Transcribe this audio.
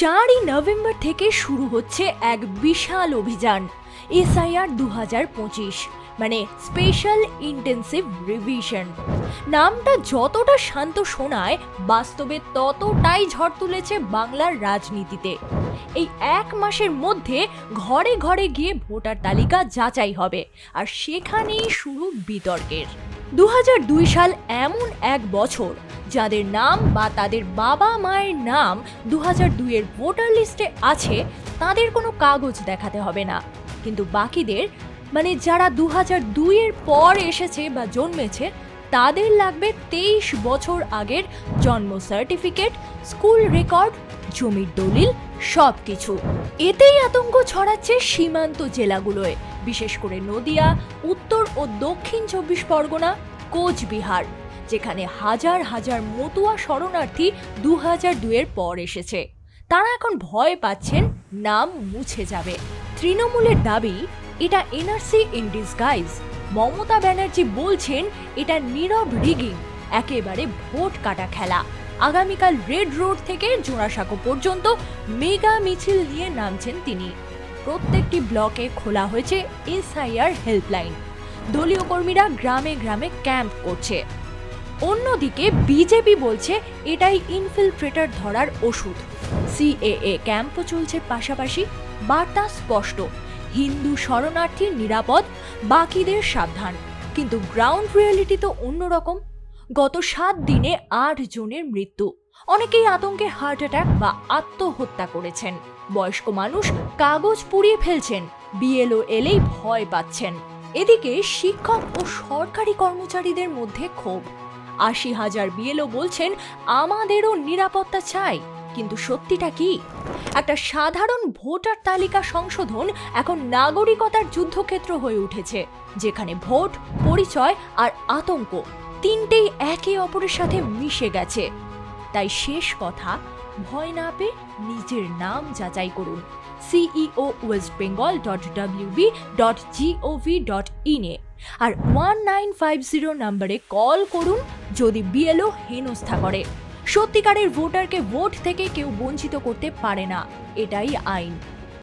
4ই November থেকে শুরু হচ্ছে এক বিশাল অভিযান এসআইআর 2025, মানে স্পেশাল ইন্টেন্সিভ রিভিশন। নামটা যতটা শান্ত শোনায়, বাস্তবে ততটাই ঝড় তুলেছে বাংলার রাজনীতিতে। এই এক মাসের মধ্যে ঘরে ঘরে গিয়ে ভোটার তালিকা যাচাই হবে, আর সেখানেই শুরু বিতর্কের। 2002 সাল এমন এক বছর যাদের নাম বা তাদের বাবা মায়ের নাম 2002 এর ভোটার লিস্টে আছে, তাদের কোনো কাগজ দেখাতে হবে না। কিন্তু বাকিদের, মানে যারা 2002 এর পর এসেছে বা জন্মেছে, তাদের লাগবে 23 বছর আগের জন্ম সার্টিফিকেট, স্কুল রেকর্ড, জমির দলিল, সবকিছু। এতেই আতঙ্ক ছড়াচ্ছে সীমান্ত জেলাগুলোয়, বিশেষ করে নদিয়া, উত্তর ও দক্ষিণ 24 পরগনা, কোচবিহার, যেখানে হাজার হাজার মতুয়া শরণার্থী 2002 এর পর এসেছে। তারা এখন ভয় পাচ্ছেন নাম মুছে যাবে। তৃণমূলের দাবি এটা NRC in disguise. Mamata Banerjee বলছেন এটা নীরব রিগিং, একেবারে ভোট কাটা খেলা। আগামীকাল রেড রোড থেকে জোড়াসাঁকো পর্যন্ত মেগা মিছিল নিয়ে নামছেন তিনি। প্রত্যেকটি ব্লকে খোলা হয়েছে এসআইআর হেল্পলাইন। দলীয় কর্মীরা গ্রামে গ্রামে ক্যাম্প করছে। অন্যদিকে বিজেপি বলছে এটাই ইনফিলট্রেটর ধরার ওষুধ। সিএএ ক্যাম্পও চলছে পাশাপাশি। বার্তা স্পষ্ট, হিন্দু শরণার্থী নিরাপদ, বাকিদের সাবধান। কিন্তু গ্রাউন্ড রিয়েলিটি তো অন্যরকম। গত 7 দিনে 8 জনের মৃত্যু। অনেকেই আতঙ্কে হার্ট অ্যাটাক বা আত্মহত্যা করেছেন। বয়স্ক মানুষ কাগজ পুড়িয়ে ফেলছেন, বিএলও এলেই ভয় পাচ্ছেন। এদিকে শিক্ষক ও সরকারি কর্মচারীদের মধ্যে ক্ষোভ। 80,000 বিএলও বলছেন আমাদেরও নিরাপত্তা চাই। কিন্তু সত্যিটা কি? একটা সাধারণ ভোটার তালিকা সংশোধন এখন নাগরিকতার যুদ্ধক্ষেত্র হয়ে উঠেছে, যেখানে ভোট, পরিচয় আর আতঙ্ক তিনটেই একে অপরের সাথে মিশে গেছে। তাই শেষ কথা, ভয় না পেয়ে নিজের নাম যাচাই করুন। ceo.wb.gov.in এ আর 1950 নম্বরে কল করুন যদি বিএলও হেনস্থা করে। সত্যিকারের ভোটারকে ভোট থেকে কেউ বঞ্চিত করতে পারে না, এটাই আইন।